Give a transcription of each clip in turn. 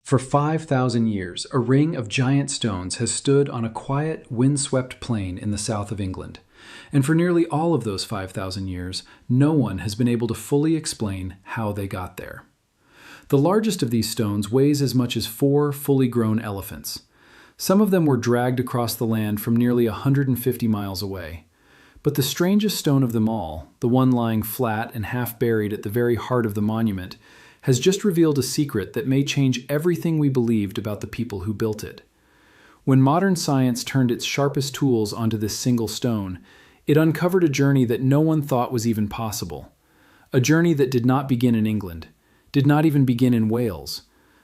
For 5,000 years, a ring of giant stones has stood on a quiet, windswept plain in the south of England. And for nearly all of those 5,000 years, no one has been able to fully explain how they got there. The largest of these stones weighs as much as 4 fully grown elephants. Some of them were dragged across the land from nearly 150 miles away. But the strangest stone of them all, the one lying flat and half buried at the very heart of the monument, has just revealed a secret that may change everything we believed about the people who built it. When modern science turned its sharpest tools onto this single stone, it uncovered a journey that no one thought was even possible. A journey that did not begin in England, did not even begin in Wales,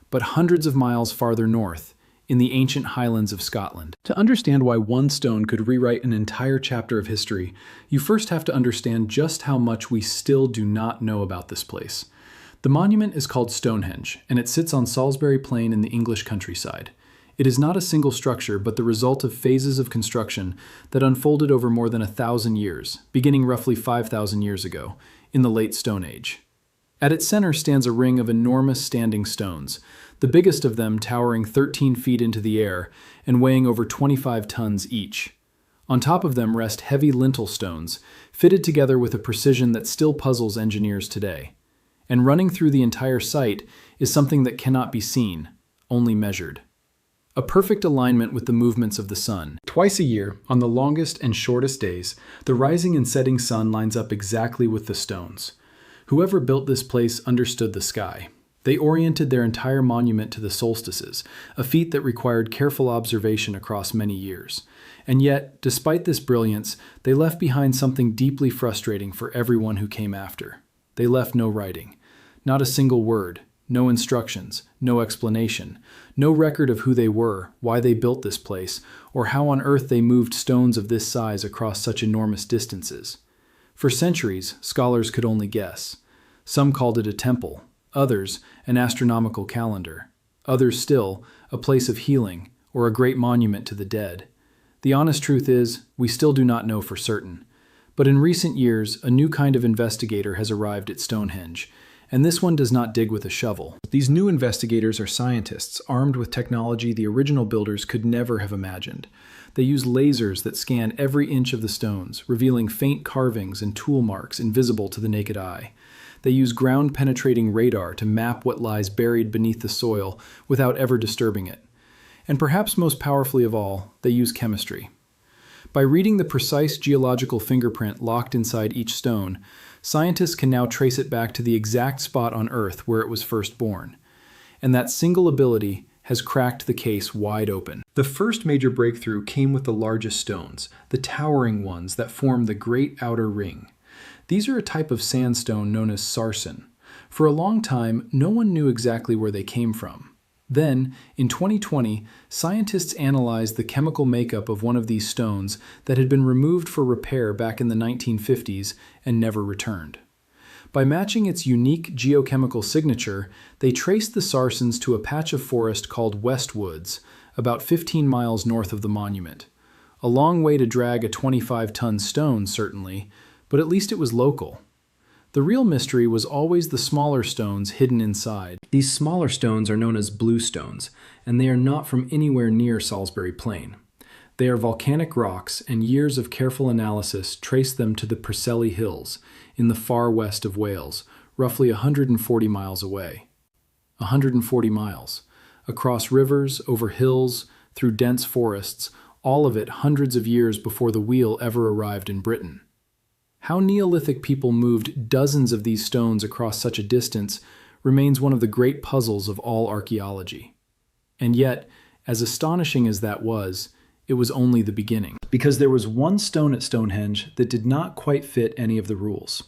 but hundreds of miles farther north, in the ancient highlands of Scotland. To understand why one stone could rewrite an entire chapter of history, you first have to understand just how much we still do not know about this place. The monument is called Stonehenge, and it sits on Salisbury Plain in the English countryside. It is not a single structure, but the result of phases of construction that unfolded over more than 1,000 years, beginning roughly 5,000 years ago, in the late Stone Age. At its center stands a ring of enormous standing stones, the biggest of them towering 13 feet into the air and weighing over 25 tons each. On top of them rest heavy lintel stones, fitted together with a precision that still puzzles engineers today. And running through the entire site is something that cannot be seen, only measured. A perfect alignment with the movements of the sun. Twice a year, on the longest and shortest days, the rising and setting sun lines up exactly with the stones. Whoever built this place understood the sky. They oriented their entire monument to the solstices, a feat that required careful observation across many years. And yet, despite this brilliance, they left behind something deeply frustrating for everyone who came after. They left no writing, not a single word, no instructions, no explanation, no record of who they were, why they built this place, or how on earth they moved stones of this size across such enormous distances. For centuries, scholars could only guess. Some called it a temple, others an astronomical calendar, others still a place of healing or a great monument to the dead. The honest truth is, we still do not know for certain. But in recent years, a new kind of investigator has arrived at Stonehenge, and this one does not dig with a shovel. These new investigators are scientists armed with technology the original builders could never have imagined. They use lasers that scan every inch of the stones, revealing faint carvings and tool marks invisible to the naked eye. They use ground-penetrating radar to map what lies buried beneath the soil without ever disturbing it. And perhaps most powerfully of all, they use chemistry. By reading the precise geological fingerprint locked inside each stone, scientists can now trace it back to the exact spot on Earth where it was first born. And that single ability has cracked the case wide open. The first major breakthrough came with the largest stones, the towering ones that form the Great Outer Ring. These are a type of sandstone known as sarsen. For a long time, no one knew exactly where they came from. Then, in 2020, scientists analyzed the chemical makeup of one of these stones that had been removed for repair back in the 1950s and never returned. By matching its unique geochemical signature, they traced the sarsens to a patch of forest called Westwoods, about 15 miles north of the monument. A long way to drag a 25-ton stone, certainly, but at least it was local. The real mystery was always the smaller stones hidden inside. These smaller stones are known as blue stones, and they are not from anywhere near Salisbury Plain. They are volcanic rocks, and years of careful analysis trace them to the Preseli Hills, in the far west of Wales, roughly 140 miles away. 140 miles. Across rivers, over hills, through dense forests, all of it hundreds of years before the wheel ever arrived in Britain. How Neolithic people moved dozens of these stones across such a distance remains one of the great puzzles of all archaeology. And yet, as astonishing as that was, it was only the beginning. Because there was one stone at Stonehenge that did not quite fit any of the rules.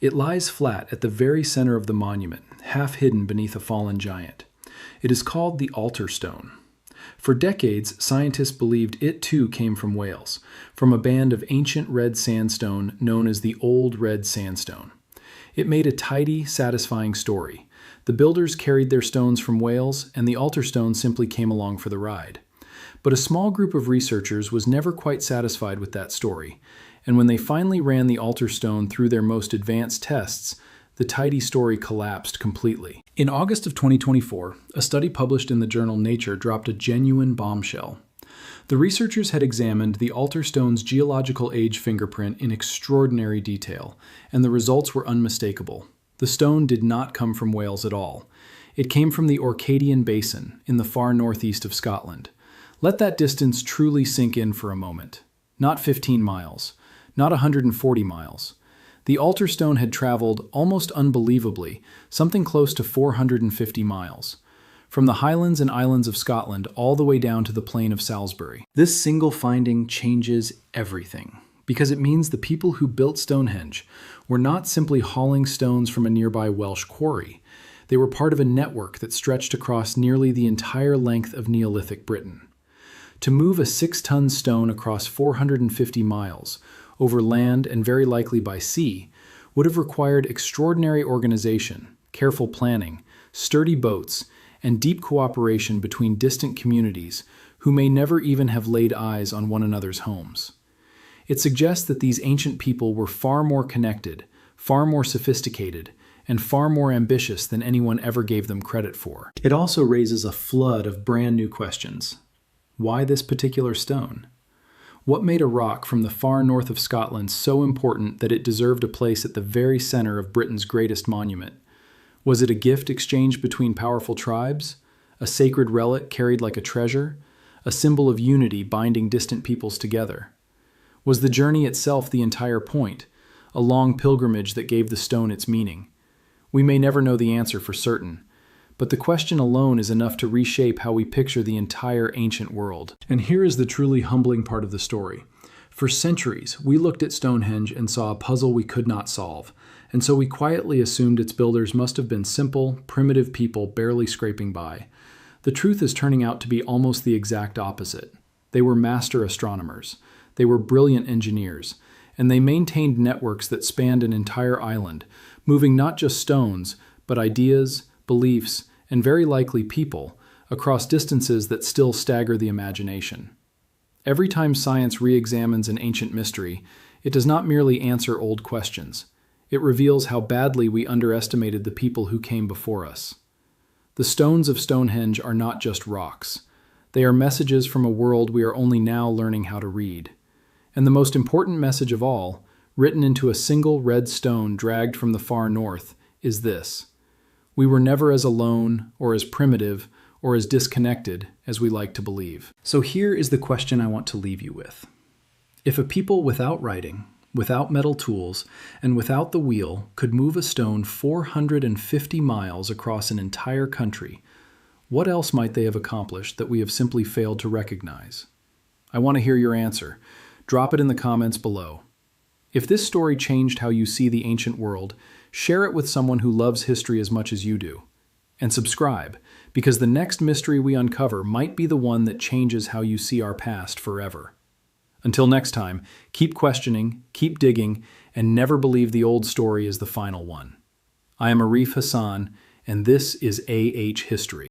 It lies flat at the very center of the monument, half hidden beneath a fallen giant. It is called the altar stone. For decades, scientists believed it too came from Wales, from a band of ancient red sandstone known as the Old Red Sandstone. It made a tidy, satisfying story. The builders carried their stones from Wales, and the altar stone simply came along for the ride. But a small group of researchers was never quite satisfied with that story, and when they finally ran the altar stone through their most advanced tests, the tidy story collapsed completely. In August of 2024, a study published in the journal Nature dropped a genuine bombshell. The researchers had examined the altar stone's geological age fingerprint in extraordinary detail, and the results were unmistakable. The stone did not come from Wales at all. It came from the Orcadian Basin in the far northeast of Scotland. Let that distance truly sink in for a moment. Not 15 miles, not 140 miles. The altar stone had traveled, almost unbelievably, something close to 450 miles. From the highlands and islands of Scotland all the way down to the plain of Salisbury. This single finding changes everything, because it means the people who built Stonehenge were not simply hauling stones from a nearby Welsh quarry. They were part of a network that stretched across nearly the entire length of Neolithic Britain. To move a 6-ton stone across 450 miles, over land and very likely by sea, would have required extraordinary organization, careful planning, sturdy boats, and deep cooperation between distant communities who may never even have laid eyes on one another's homes. It suggests that these ancient people were far more connected, far more sophisticated, and far more ambitious than anyone ever gave them credit for. It also raises a flood of brand new questions. Why this particular stone? What made a rock from the far north of Scotland so important that it deserved a place at the very center of Britain's greatest monument? Was it a gift exchanged between powerful tribes? A sacred relic carried like a treasure? A symbol of unity binding distant peoples together? Was the journey itself the entire point? A long pilgrimage that gave the stone its meaning? We may never know the answer for certain, but the question alone is enough to reshape how we picture the entire ancient world. And here is the truly humbling part of the story. For centuries, we looked at Stonehenge and saw a puzzle we could not solve, and so we quietly assumed its builders must have been simple, primitive people barely scraping by. The truth is turning out to be almost the exact opposite. They were master astronomers. They were brilliant engineers, and they maintained networks that spanned an entire island, moving not just stones, but ideas, beliefs, and very likely people, across distances that still stagger the imagination. Every time science re-examines an ancient mystery, it does not merely answer old questions. It reveals how badly we underestimated the people who came before us. The stones of Stonehenge are not just rocks. They are messages from a world we are only now learning how to read. And the most important message of all, written into a single red stone dragged from the far north, is this: we were never as alone, or as primitive, or as disconnected as we like to believe. So here is the question I want to leave you with. If a people without writing, without metal tools, and without the wheel could move a stone 450 miles across an entire country, what else might they have accomplished that we have simply failed to recognize? I want to hear your answer. Drop it in the comments below. If this story changed how you see the ancient world, share it with someone who loves history as much as you do. And subscribe, because the next mystery we uncover might be the one that changes how you see our past forever. Until next time, keep questioning, keep digging, and never believe the old story is the final one. I am Arif Hassan, and this is AH History.